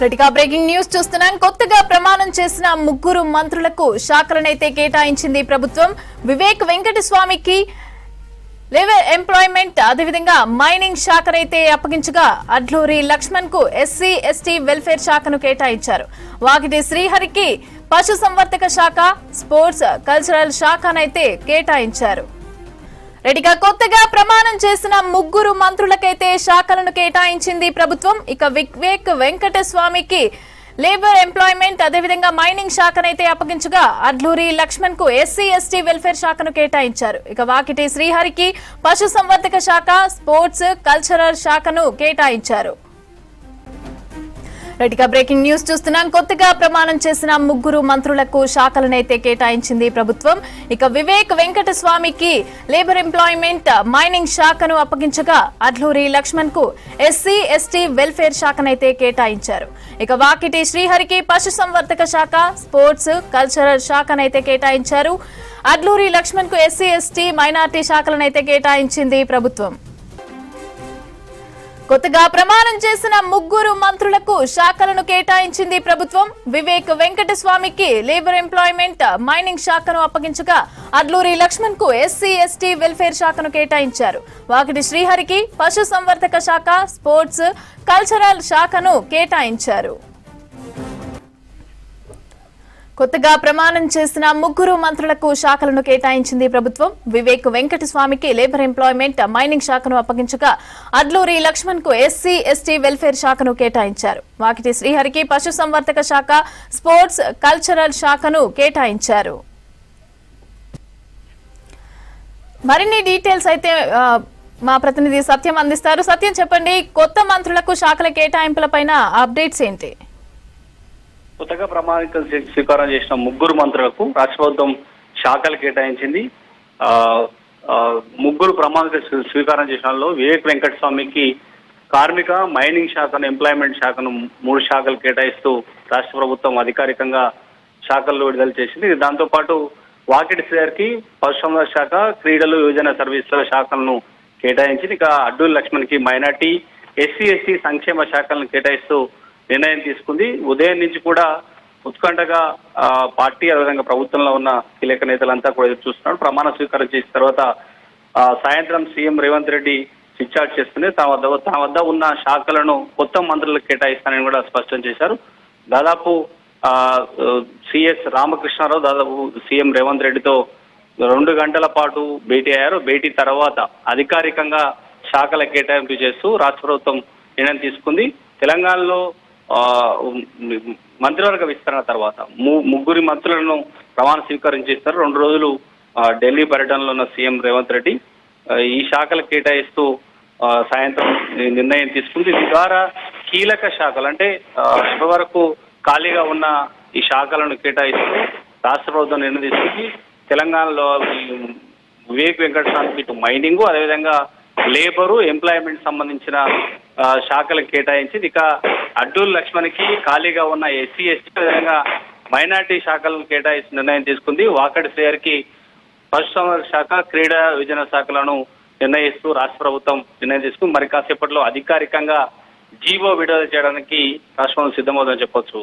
రెడ్డిగా breaking news చూస్తున్నాం. కొత్తగా ప్రమాణం చేసిన ముగ్గురు మంత్రులకు శాఖలనైతే కేటాయించింది ప్రభుత్వం. వివేక్ వెంకటస్వామికి లేబర్ ఎంప్లాయ్మెంట్ అదేవిధంగా మైనింగ్ శాఖనైతే అప్పగించగా అడ్లూరి లక్ష్మణ్ కు ఎస్సీ ఎస్టీ వెల్ఫేర్ శాఖను కేటాయించారు. వాకిటి శ్రీహరికి పశు సంవర్ధక శాఖ, స్పోర్ట్స్ కల్చరల్ శాఖనైతే కేటాయించారు. రెడ్డిగా కొత్తగా ప్రమాణం చేసిన ముగ్గురు మంత్రులకైతే శాఖలను కేటాయించింది ప్రభుత్వం. ఇక వివేక్ వెంకటస్వామికి లేబర్ ఎంప్లాయ్మెంట్ అదేవిధంగా మైనింగ్ శాఖనైతే అప్పగించగా అడ్లూరి లక్ష్మణ్ కు ఎస్సీ ఎస్టీ వెల్ఫేర్ శాఖను కేటాయించారు. ఇక వాకిటి శ్రీహరికి పశు సంవర్ధక శాఖ, స్పోర్ట్స్ కల్చరల్ శాఖను కేటాయించారు. రెడ్డిగా బ్రేకింగ్ న్యూస్ చూస్తున్నాం. కొత్తగా ప్రమాణం చేసిన ముగ్గురు మంత్రులకు శాఖలనైతే కేటాయించింది ప్రభుత్వం. ఇక వివేక్ వెంకటస్వామికి లేబర్ ఎంప్లాయ్మెంట్ మైనింగ్ శాఖను అప్పగించగా అడ్లూరి లక్ష్మణ్ కు ఎస్సీ ఎస్టీ వెల్ఫేర్ శాఖనైతే కేటాయించారు. ఇక వాకిటి శ్రీహరికి పశు సంవర్ధక శాఖ, స్పోర్ట్స్ కల్చరల్ శాఖనైతే కేటాయించారు. అడ్లూరి లక్ష్మణ్ కు ఎస్సీ ఎస్టీ మైనార్టీ శాఖలనైతే కేటాయించింది ప్రభుత్వం. కొత్తగా ప్రమాణం చేసిన ముగ్గురు మంత్రులకు శాఖలను కేటాయించింది ప్రభుత్వం. వివేక్ వెంకటస్వామికి లేబర్ ఎంప్లాయ్మెంట్ మైనింగ్ శాఖను అప్పగించగా అడ్లూరి లక్ష్మణ్ కు ఎస్సీ ఎస్టీ వెల్ఫేర్ శాఖను కేటాయించారు. వాకిటి శ్రీహరికి పశు సంవర్ధక శాఖ, స్పోర్ట్స్ కల్చరల్ శాఖను కేటాయించారు. కొత్తగా ప్రమాణం చేసిన ముగ్గురు మంత్రులకు శాఖలను కేటాయించింది ప్రభుత్వం. వివేక్ వెంకటస్వామికి లేబర్ ఎంప్లాయ్మెంట్ మైనింగ్ శాఖను అప్పగించగా అడ్లూరి లక్ష్మణ్ కు ఎస్సీ ఎస్టీ వెల్ఫేర్ శాఖను కేటాయించారు. వాకిటి శ్రీహరికి పశు సంవర్ధక శాఖ, స్పోర్ట్స్ కల్చరల్ శాఖను కేటాయించారు. మరిన్ని డీటెయిల్స్ అయితే మా ప్రతినిధి సత్యం అందిస్తారు. సత్యం, చెప్పండి, కొత్త మంత్రులకు శాఖల కేటాయింపులపైన అప్డేట్స్ ఏంటి? కొత్తగా ప్రమాణిక స్వీకారం చేసిన ముగ్గురు మంత్రులకు రాష్ట్ర ప్రభుత్వం శాఖలు కేటాయించింది. ముగ్గురు ప్రమాణిక స్వీకారం చేసిన వివేక్ వెంకటస్వామికి కార్మిక, మైనింగ్ శాఖను, ఎంప్లాయ్మెంట్ శాఖను 3 శాఖలు కేటాయిస్తూ రాష్ట్ర ప్రభుత్వం అధికారికంగా శాఖల్లో విడుదల చేసింది. దాంతో పాటు వాకిటి శ్రీహరికి పశుసంవర్ధక శాఖ, క్రీడలు, యువజన సర్వీసుల శాఖలను కేటాయించింది. ఇక అడ్లూరి లక్ష్మణ్ కి మైనార్టీ, ఎస్సీ ఎస్టీ సంక్షేమ శాఖలను కేటాయిస్తూ నిర్ణయం తీసుకుంది. ఉదయం నుంచి కూడా ఉత్కంఠగా పార్టీ అదేవిధంగా ప్రభుత్వంలో ఉన్న కీలక నేతలంతా కూడా ఎదురు చూస్తున్నారు. ప్రమాణ స్వీకారం చేసిన తర్వాత సాయంత్రం సీఎం రేవంత్ రెడ్డి డిశ్చార్జ్ చేస్తుంది. తమ వద్ద ఉన్న శాఖలను కొత్త మంత్రులకు కేటాయిస్తానని కూడా స్పష్టం చేశారు. దాదాపు సిఎస్ రామకృష్ణారావు దాదాపు సీఎం రేవంత్ రెడ్డితో 2 గంటల పాటు భేటీ అయ్యారు. భేటీ తర్వాత అధికారికంగా శాఖల కేటాయింపు చేస్తూ రాష్ట్ర ప్రభుత్వం నిర్ణయం తీసుకుంది. తెలంగాణలో మంత్రివర్గ విస్తరణ తర్వాత ముగ్గురి మంత్రులను ప్రమాణ స్వీకారం చేస్తారు. 2 రోజులు ఢిల్లీ పర్యటనలో ఉన్న సీఎం రేవంత్ రెడ్డి ఈ శాఖలు కేటాయిస్తూ సాయంత్రం నిర్ణయం తీసుకుంది. దీని ద్వారా కీలక శాఖలు అంటే ఇప్పటి వరకు ఖాళీగా ఉన్న ఈ శాఖలను కేటాయిస్తూ రాష్ట్ర ప్రభుత్వం నిర్ణయం తీసుకుంది. తెలంగాణలో వివేక్ వెంకటస్వామికి ఇటు మైనింగ్ అదేవిధంగా లేబరు, ఎంప్లాయ్మెంట్ సంబంధించిన శాఖలకు కేటాయించింది. ఇక అడ్లూరి లక్ష్మణ్కి ఖాళీగా ఉన్న ఎస్సీ ఎస్టీ విధంగా మైనార్టీ శాఖలను కేటాయించి నిర్ణయం తీసుకుంది. వాకటి శ్రీహరికి పశుసంవర్ధక శాఖ, క్రీడా, యువజన శాఖలను నిర్ణయిస్తూ రాష్ట్ర ప్రభుత్వం నిర్ణయం తీసుకుంది. మరి కాసేపట్లో అధికారికంగా జీవో విడుదల చేయడానికి రాష్ట్రం సిద్ధమవుతుందని చెప్పొచ్చు.